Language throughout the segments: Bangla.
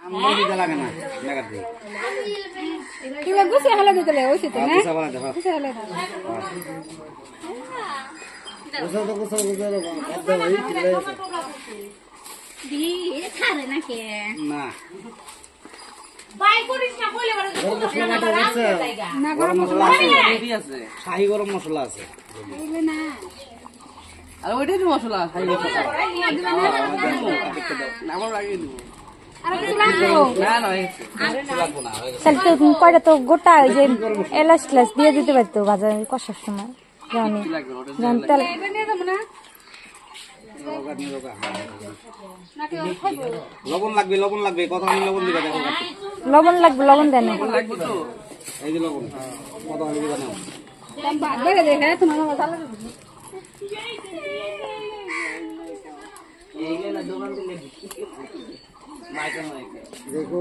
আমরা দিতে লাগে না লাগাত দিই কি লাগবে সে হালা দিতে লাগে ওইছে তো না গুছা বালা দাও সে হালা গুছা তো গুছা দাও ভাই কিলে দি এ খারে না কে না বাই করিস না বলে বড় না গরম মশলা আছে শাহী গরম মশলা আছে বলে না আর ওইটাই তো মশলা শাহী মশলা না আমার লাগিয়ে দিব আর কিছু লাগবে না না তাহলে তো কয়টা তো গোটা ওই যে এলাচ টেলাচ দিয়ে দিতে পারতো বাজারে কষার সময় জানি জানতে এটা নিয়ে যাব না লবণ লাগবে কত আমি লবণ দিবা দেখো লবণ লাগবে লবণ দেন লাগবে তো এই যে লবণ কত আমি দিবা নাও দাম বাদ করে দে হ্যাঁ তোমার মশলা এইগুলো না দোকান থেকে মাইকা দেখো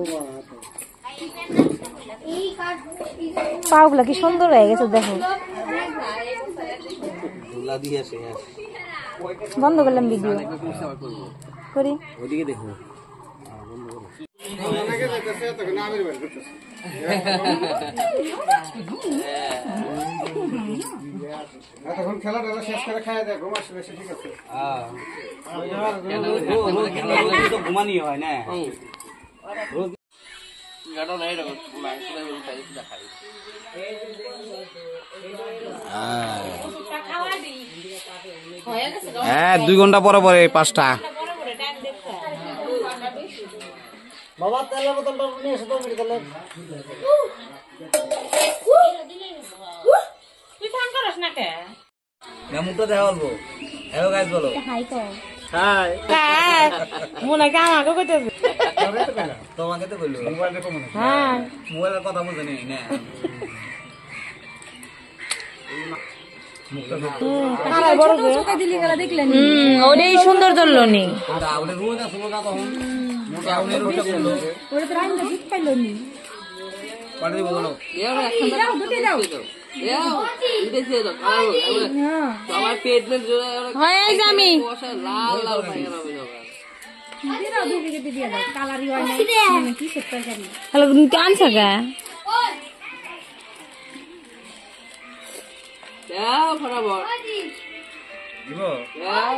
পাগুলা কি সুন্দর হয়ে গেছে দেখো ধুলা দিয়ে আসে বন্ধ করলাম ভিডিও করি ওদিকে দেখো এখন খেলাটা শেষ করে খাই দেয় ঘুমাস বেশি ঠিক আছে তো ঘুমানি হয় না গাড়ো নাই রে মাংস নাই খাই দেখাই হ্যাঁ 2 ঘন্টা পরে পরে 5টা বাবা তেলের বোতলটা নিয়ে এসে তো মেডিকেলে তুই ফোন করছ না কে না মুখটা দেখা বলবো হ্যালো গাইস বলো হাই তো হাই মনে কাম আগে কইতে তোমাকে তো বললো মোবাইলে কম না হ্যাঁ মোবাইলের কথা বুঝে নেই না কারা বড় গো চোখে দিলি গলা দেখলেন ওটাই সুন্দর ধরলো নি ওটা ওটা রোজ আসলো না তখন মোটা উনি রোজটা করলো ওরে তো রাইন দিক পাইলো নি পাড়ে দিব বলো এও একখান দাও দুটি দাও এও দিতেছে তো কালো হ্যাঁ আমার পেট মে জোরে হয় এই যে আমি বসা লাল লাল হয়ে গেল দিয়ে দাও দুটি কেটে দিয়ে দাও কালারই হয় না মানে কি সেটা জানি হ্যালো কান সাগা এও ফটাফট দিব এও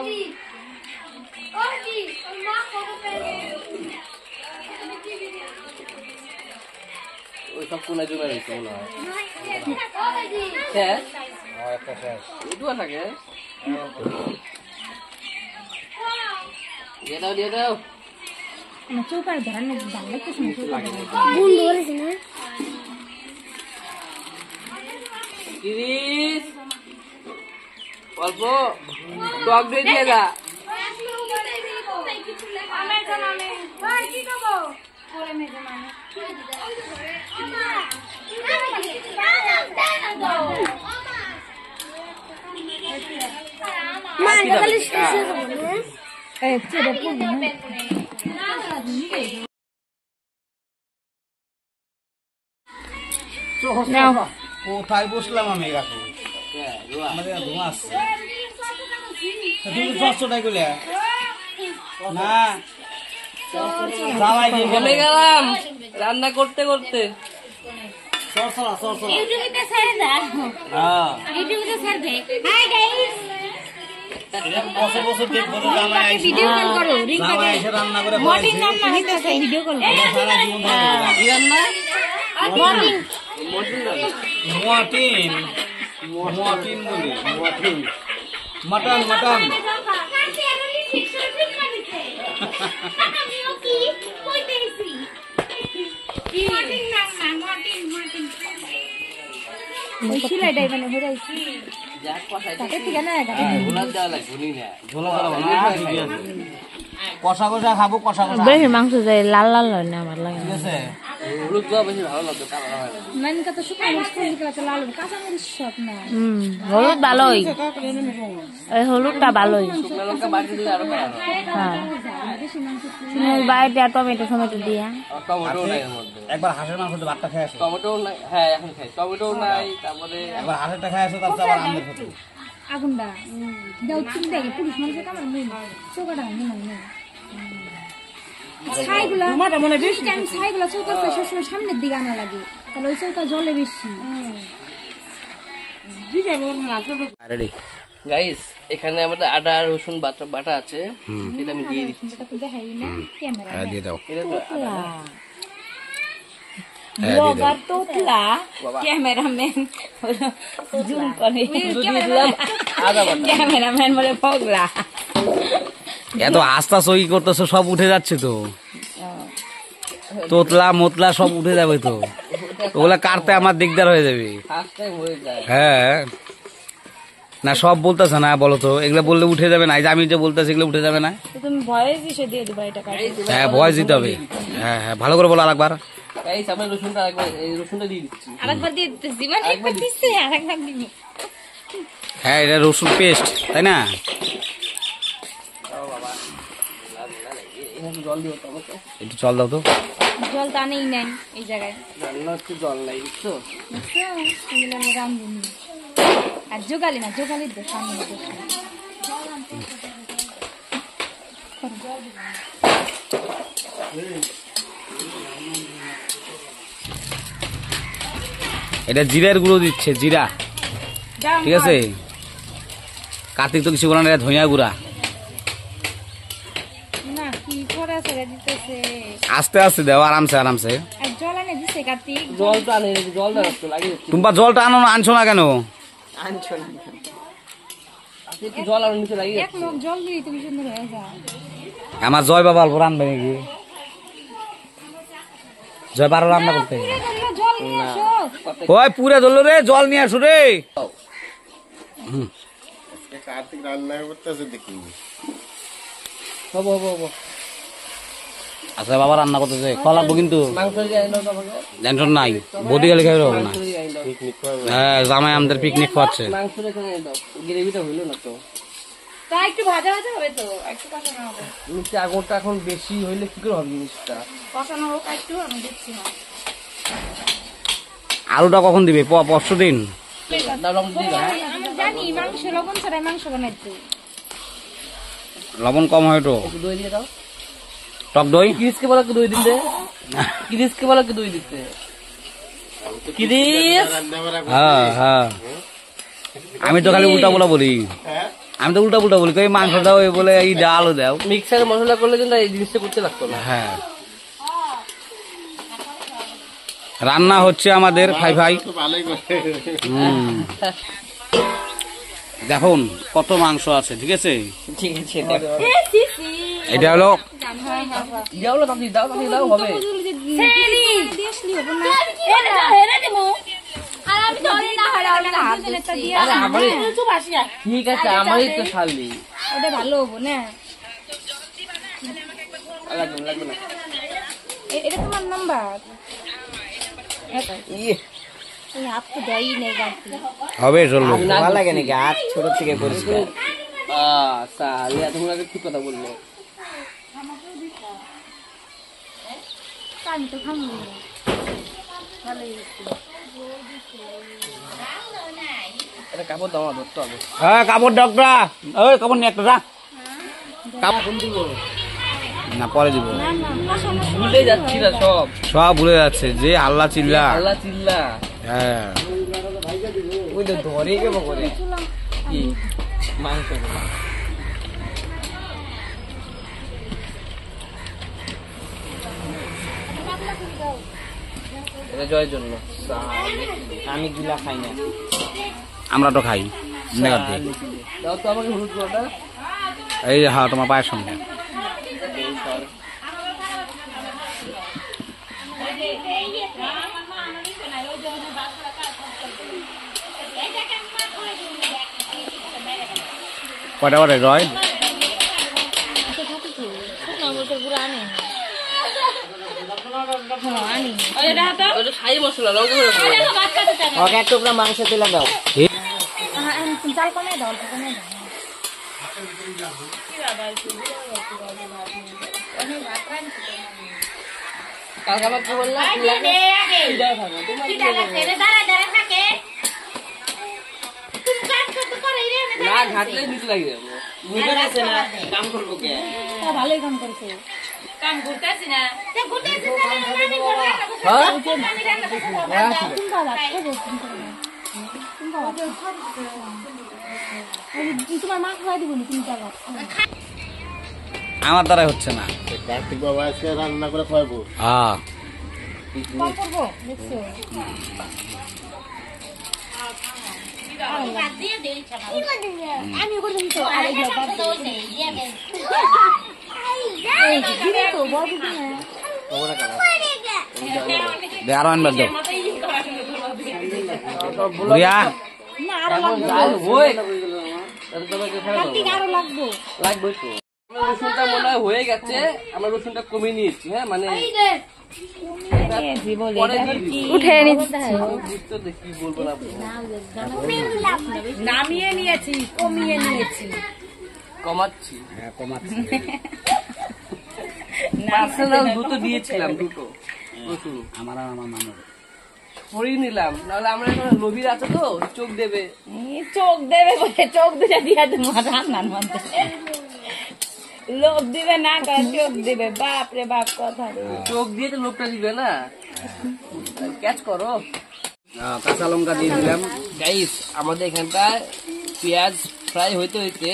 ওই সব কোনা জমে রয়েছে মনে হয় শেষ একটা শেষ দুটো থাকে দিয়ে দাও আমার চৌকার ধরানো দাম লাগতে শুনে গুণ ধরেছে না 30 অল্প টক দই দিয়ে দা কোথায় বসলাম আমি কাকু আমাদের ধোঁয়া আসছে তুমি 600 টাকা গুলে না যাওয়াই গিয়ে চলে গেলাম রান্না করতে করতে সরসরা ইউটিউবে ছেড়ে দাও হ্যাঁ ইউটিউবে ছেড়ে দে হাই গাইস বসে বসে দেখবো তো জামাই আইছে ভিডিও কল করো রিং জামাই এসে রান্না করে মর্নিং খাওয়াইছে নাম না হইতাছে ভিডিও কল সারা জীবন ধরে কি রান্না মর্নিং মুয়াটিন বলি মুয়াটিন মটন সিলাইটাই মানে হইরাইছি যাক কষাই তাতে ঠিক না গোলাপ দেওয়া লাগবে নি না ঝোলা ঝোলা কষা খাবো কষা বেশি মাংস যায় লাল লাল হয় না আমার লাগে ঠিক আছে হলুদ দেওয়া বেশি ভালো লাগবে কালার হয় না মান কত শুকনো মরিচ কোন দিকে তো লাল কাঁচা মরিচ সব না হলুদ ভালোই এই হলুদটা ভালোই শুকনো লঙ্কা বাটি দিলে আরো ভালো হ্যাঁ বাইরে টমেটো দিয়া আর টমেটো নাই এর মধ্যে একবার হাঁসের মাংস দিয়ে ভাতটা খেয়ে আসো টমেটো নাই হ্যাঁ এখন খাই টমেটো নাই তারপরে একবার হাঁসেরটা খেয়ে আসো তারপর আবার আমাদের খেতে আগুনটা দাও চিন্তা পুলিশ মানুষের কামার নেই চোখাটা নেই ছাইগুলা ছাইগুলা চৌকার সবসময় সামনের দিকে আনা লাগে, তাহলে ওই চৌকা জলে বেশি। রেডি গাইস, এখানে আমাদের আদা রসুন বাটা আছে, এটা আমি দিয়ে দিচ্ছি। দেখাই না ক্যামেরা দিয়ে দাও। ব্লগার তোতলা, ক্যামেরাম্যান জুম করে, ক্যামেরাম্যান বলে পগলা। এত আস্তা সই করতেছো, সব উঠে যাচ্ছে তো, তোতলা মোতলা সব উঠে যাবে তো, ওগুলা কাটতে আমার দিকদার হয়ে যাবে। হ্যাঁ না সব বলতেছে না, বলো তো এগুলো বললে উঠে যাবে না? এই যে আমি যে বলতেছি এগুলো উঠে যাবে না? তুমি ভয়েস দিছে দিয়ে দিবা এটা কাটে। হ্যাঁ ভয়েস দিতে হবে। হ্যাঁ হ্যাঁ ভালো করে বলো আরেকবার। গাইস আমি রসুনটা রসুনটা দিয়ে দিচ্ছি। আরেকবার দিয়ে দিতেছি, মানে একবার দিছে আরেকবার দিবি। হ্যাঁ এটা রসুন পেস্ট, তাই না? জল দিও তো আমাকে, একটু জল দাও তো। জল তো আনেই নাই এই জায়গায়, রান্না হচ্ছে জল নাই বুঝছো? এগুলো আমি রান্ধুনি। আর জোগালি না, জোগালির দোষ, আমি দোষ না। এটা জিরার গুঁড়ো দিচ্ছে, জিরা, ঠিক আছে? কার্তিক তো কিছু বলে না, এটা ধনিয়া গুঁড়া। না কি করে ছেড়ে দিতেছে, আস্তে আস্তে দেও, আরামসে আরামসে। আর জল এনে দিছে কার্তিক। জল তো আনে, জল দেওয়া তো লাগে। তোমরা জলটা আনছো না কেন? আনছো না একটু জল আর নিচে লাগিয়ে এক মগ জল দিই তুমি সুন্দর হয়ে যায়। আমার জয় বাবা অল্প রান্না নাকি? জয় বারো রান্না করতে জল নিয়ে আসো। ওই পুরে ধরলো রে, জল নিয়ে আসো রে। কার্তিক রান্না করতেছে দেখি। হবো হবো হবো। আচ্ছা বাবা রান্না করতেছে, খাওয়া লাগবো কিন্তু, মাংস দিয়ে আইন দাও তো আমাকে। টেনশন নাই, বডি গেলে খাই হবে না। মাংস দিয়ে আইন দাও। হ্যাঁ জামাই আমাদের পিকনিক খাওয়াচ্ছে। মাংস এখানে দাও, গ্রেভিটা হইলো না তো। তা একটু ভাজা ভাজা হবে তো, একটু কষানো হবে। নিচে আগুনটা এখন বেশি হইলে কি করে হবে জিনিসটা? কষানো হোক একটু, আমি দিচ্ছি না। আলুটা কখন দিবে? পরশু দিন। দাও লবণ দিয়ে দাও। আমি জানি মাংস লবণ ছাড়াই মাংস বানাইতে। লবণ কম হয় তো। একটু দই দিয়ে দাও। টক দই কিরিসকে বলো একটু দই দিতে। কিরিসকে বলো একটু দই দিতে। কিরিস হ্যাঁ হ্যাঁ, আমি তো খালি উল্টা পোল্টা বলি, আমি তো উল্টা পোল্টা বলি, কই মাংস দাও এই বলে এই ডালও দাও। মিক্সারে মশলা করলে কিন্তু এই জিনিসটা করতে লাগতো না। হ্যাঁ রান্না হচ্ছে আমাদের ভাই ভাই। ভালোই করে। দেখুন কত মাংস আছে, ঠিক আছে? ঠিক আছে এটা হলো দাও না, তাড়াতাড়ি দাও, তাড়াতাড়ি দাও হবে। আরে আমারই ঠিক আছে, আমারই তো শালি। ওটা ভালো হবো না। লাগবে লাগবে না। এটা তোমার নাম্বার? ইয়ে হাত তো দেয়ই নেই কার্তিক। হবে, চলবে। ভালো লাগে নাকি? হাত ছোট থেকে পরিষ্কার। সালে তোমরা কি কথা বললো? আমি তো খাবো না। এটা কাপড় দাও, ধরতে হবে। হ্যাঁ কাপড় ডক্টর, ওই কাপড় নিয়ে একটা যা। কাপড় দিব না পরে দিব, ভুলে যাচ্ছি না সব, সব ভুলে যাচ্ছে যে আল্লাহ চিল্লা। আল্লাহ চিল্লা। হ্যাঁ ওই তো ধরে কেমন করে কি মাংস। এটা জয়ের জন্য। আমি গিলা খাই না। আমরা তো খাই। দাও তো আমাকে হলুদ গুঁড়োটা। এই হ্যাঁ তোমার পায়ের সঙ্গে। কয়টা করে রয়? ছাই মশলা লঙ্কা এক টুকরা মাংস তেলে দাও। চাল কমে দাও, কমে দাও। কালকে আবার কি বললাম? না ঘাটলে দিতে লাগে, কাম করবো কে? ভালোই কাম করছে। কাম ঘুরতেছি না ঘুরতেছি না নানি ঘরে হ্যাঁ নানি রান্না করতে তোমার মা খাওয়াই দিব তুমি টাকা আমার দ্বারা হচ্ছে না। কার্তিক বাবা আজকে রান্না করে খাওয়াবো। হ্যাঁ কম করবো দেখছো দিয়ে দেই ছাড়া আমি করবো তো আর এই দিয়ে দে তো বড় দিনে দে আরো আনবার দাও বুড়িয়া। না আরো লাগবে কার্তিক আরো লাগবে লাগবে তো। আমার রসুনটা মনে হয় হয়ে গেছে, আমরা রসুনটা কমিয়ে নিয়েছি। হ্যাঁ মানে পরে দিয়ে দিবি। উঠে নিচ্ছি বুঝতে তো কি বলবো না নামিয়ে নিয়েছি কমিয়ে নিয়েছি কমাচ্ছি। হ্যাঁ কমাচ্ছি। পার্সোনাল দুটো দিয়েছিলাম, দুটো রসুন আমার আর আমার মামার সরিয়ে নিলাম, নাহলে আমরা এখন লোভীর আছে তো চোখ দেবে। চোখ দেবে বলে চোখ দিয়ে দিয়া তোমার রান্নার মধ্যে লোভ দিবে না করে চোখ দিবে বাপ রে বাপ কথা চোখ দিয়ে তো লোভটা দিবে না, ক্যাচ করো। কাঁচা লঙ্কা দিয়ে দিলাম। গাইস আমাদের এখানটায় পেঁয়াজ ফ্রাই হইতে হইতে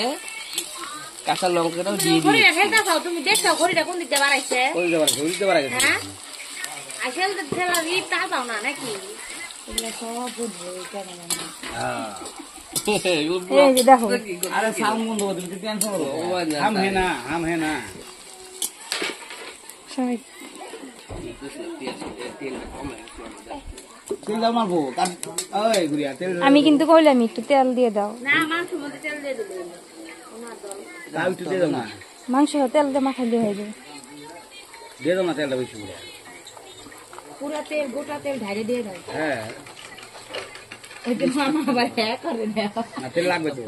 কাঁচা লঙ্কাটাও দিয়ে দিই। ঘড়িটা ফেলতে চাও তুমি দেখছো ঘড়িটা কোন দিক দিয়ে বাড়াইছে ওই যাবার দিতে পারা গেছে। হ্যাঁ আসলে তো ঠেলা দিয়ে তা পাও না নাকি এই যে দেখো আরে সাউন্ড বন্ধ করে দিবি, তুই টেনশন করো। হাম হে না, হাম হে না। সবাই তেল দাও মারবো। ওই গুড়িয়া তেল আমি কিন্তু কইলাম একটু তেল দিয়ে দাও না মাংসের মধ্যে তেল দিয়ে দেবে দাও, একটু দিয়ে দাও না। মাংস তেল দিয়ে মাখাই দিয়ে হয়ে যাবে দিয়ে দাও না তেলটা বেশি করে। পুরা তেল গোটা তেল ঢাইরে দিয়ে দাও হ্যাঁ ওই যে মামা আবার হ্যাঁ করে দেয় না তেল লাগবে তো।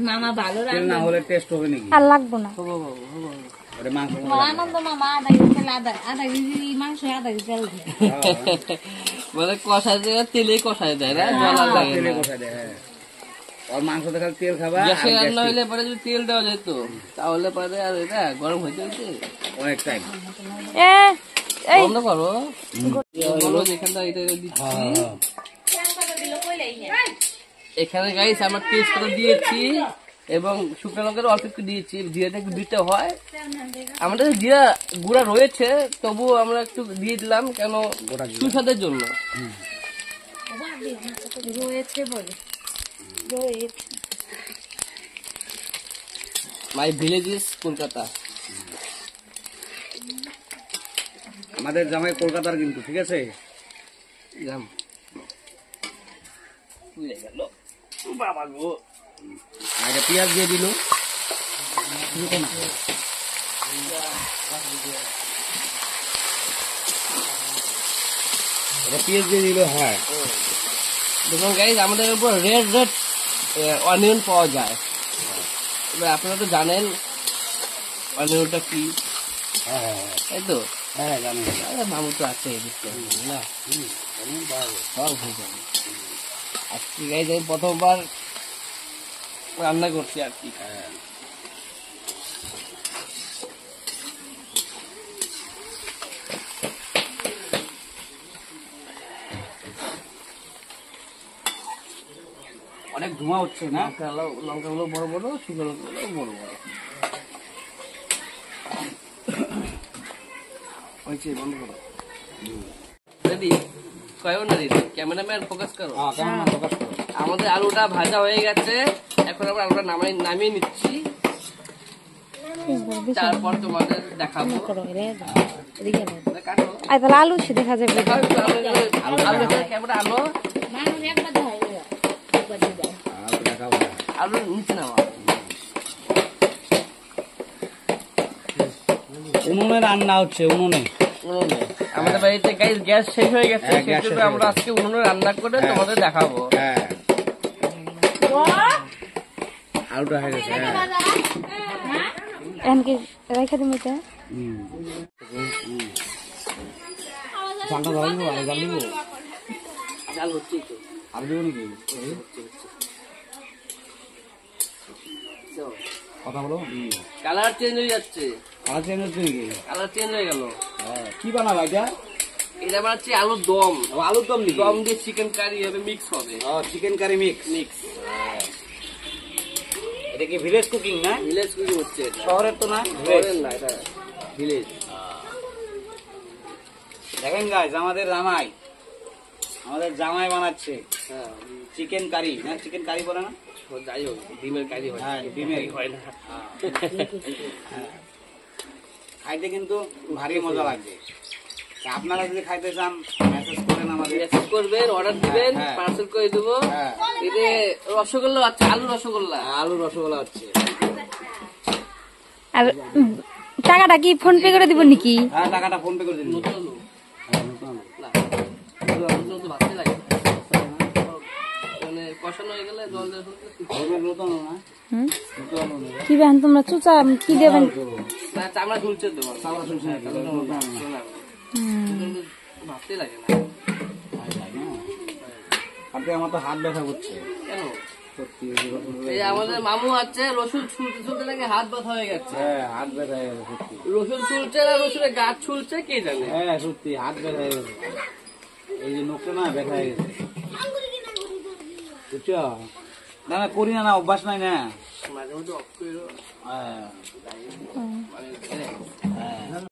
মামা ভালো তেল না হলে টেস্ট হবে নাকি? আর লাগবো না ওরে মাংস আনন্দ মামা আধা কেজি তেল আধা কেজি মাংস আধা কেজি তেল দিয়ে মানে কষাই দেয়, তেলে কষাই দেয় না, জল আর লাগে তেলে না। কষাই দেয়। হ্যাঁ আর মাংস দেখা তেল খাবা আর গ্যাসে রান্না গ্যাস হইলে পরে যদি তেল দেওয়া যেত তাহলে পরে আর এটা গরম হইতে হইতে অনেক টাইম। এ এই বন্ধ করো। বলো যেখানটা এটা দিচ্ছি। এখানে গাইস আমার তেজপাতা দিয়েছি এবং শুকনো লঙ্কার অল্প একটু দিয়েছি, জিরাটা একটু দিতে হয়। আমাদের জিরা গুঁড়া রয়েছে তবুও আমরা একটু দিয়ে দিলাম, কেন সুস্বাদের জন্য। রয়েছে বলে মাই ভিলেজ ইজ কলকাতা। আমাদের জামাই কলকাতার কিন্তু, ঠিক আছে? যাম ভুলে গেল বাবা গো। আগে পেঁয়াজ দিয়ে দিল। পেঁয়াজ দিয়ে দিল। হ্যাঁ দেখুন গাইজ আমাদের উপর রেড রেড অনিয়ন পাওয়া যায়। এবার আপনারা তো জানেন অনিয়নটা কি, তাই তো? হ্যাঁ জানি। আরে মামু তো আছে এদিকে না, সব হয়ে যাবে। আজকে গাইজ আমি প্রথমবার রান্না করছি আর কি। অনেক ধোঁয়া হচ্ছে না? লঙ্কাগুলো বড় বড়, শুকনো লঙ্কাগুলো বড় বড় হয়েছে। বন্ধ করো। রেডি? কয়ও না রেডি? ক্যামেরাম্যান ফোকাস করো। কেমন প্রকাশ করো। আমাদের আলুটা ভাজা হয়ে গেছে, এখন আমরা আলুটা নামিয়ে নিচ্ছি, তারপর তোমাদের দেখাবো। কাটো। আর তাহলে আলু সে দেখা যাবে দেখাও একটু আলু ক্যামেরা আলো, মানুষ একবার ধরে একবার দিয়ে দাও আলু নিচে নামা। উনুনে রান্না হচ্ছে, উনুনে। উনুনে আমাদের বাড়িতে গ্যাস শেষ হয়ে গেছে, হ্যাঁ, গ্যাস সেজন্য শেষ আমরা হয়ে আজকে উনুনে রান্না করে তোমাদের দেখাবো। হ্যাঁ আলুটা হয়ে গেছে। হ্যাঁ এমনকি রেখে দিন এটা চালটা ধরে নিবো, আরে জাল নিবো। চাল হচ্ছেই তো। আর দেবো নাকি? কথা বলো। কালার চেঞ্জ হয়ে যাচ্ছে। কালার চেঞ্জ হচ্ছে নাকি? কালার চেঞ্জ হয়ে গেল। কি বানাবা এটা? এটা বানাচ্ছি আলুর দম। আলুর দম নাকি? দম দিয়ে চিকেন কারি হবে, মিক্স হবে। Chicken curry mix. এটা কি ভিলেজ কুকিং না? ভিলেজ কুকিং হচ্ছে এটা। শহরের তো না? শহরের না, এটা ভিলেজ। দেখেন গাইস, আমাদের জামাই বানাচ্ছে হ্যাঁ, চিকেন কারি। না চিকেন কারি বলে না? যাই হোক, ডিমের কারি হয়। হ্যাঁ, ডিমের হয় না। খাইতে কিন্তু ভারী মজা লাগবে। আপনারা যদি খাইতে চান মেসেজ করেন আমাদের। মেসেজ করবেন, অর্ডার দিবেন, হ্যাঁ। পার্সেল করে দেবো। হ্যাঁ। এতে রসগোল্লা আছে, আলু রসগোল্লা। আলু রসগোল্লা হচ্ছে। আর টাকাটা কি ফোন পে করে দিব নাকি? হ্যাঁ, টাকাটা ফোন পে করে দিন। নতুন আলু। না, নতুন আলু তো ভাবতে লাগে। মানে কষানো হয়ে গেলে জল দিয়ে ফুটলে নতুন না? হুম? নতুন আলু নেই। কি বেন তোমরা চুচা কি দেবেন? না, চামড়া ঝুলছে দেবো। চামড়া ঝুলছে না, নতুন আলু না। ভাবতে লাগে না। আপনি আমার তো হাত ব্যথা করছে। কেন? সত্যি। এই আমাদের মামু আছে, রসুন ছুলতে ছুলতে নাকি হাত ব্যথা হয়ে গেছে। হ্যাঁ, হাত ব্যথা হয়ে গেছে সত্যি। রসুন ছুলছে না রসুনের গাছ ছুলছে কে জানে। হ্যাঁ সত্যি, হাত ব্যথা হয়ে গেছে। এই যে নোকটা না ব্যথা হয়ে গেছে, বুঝছো? না না করি না, অভ্যাস নাই না। মাঝে মধ্যে অফ করে হ্যাঁ। মানে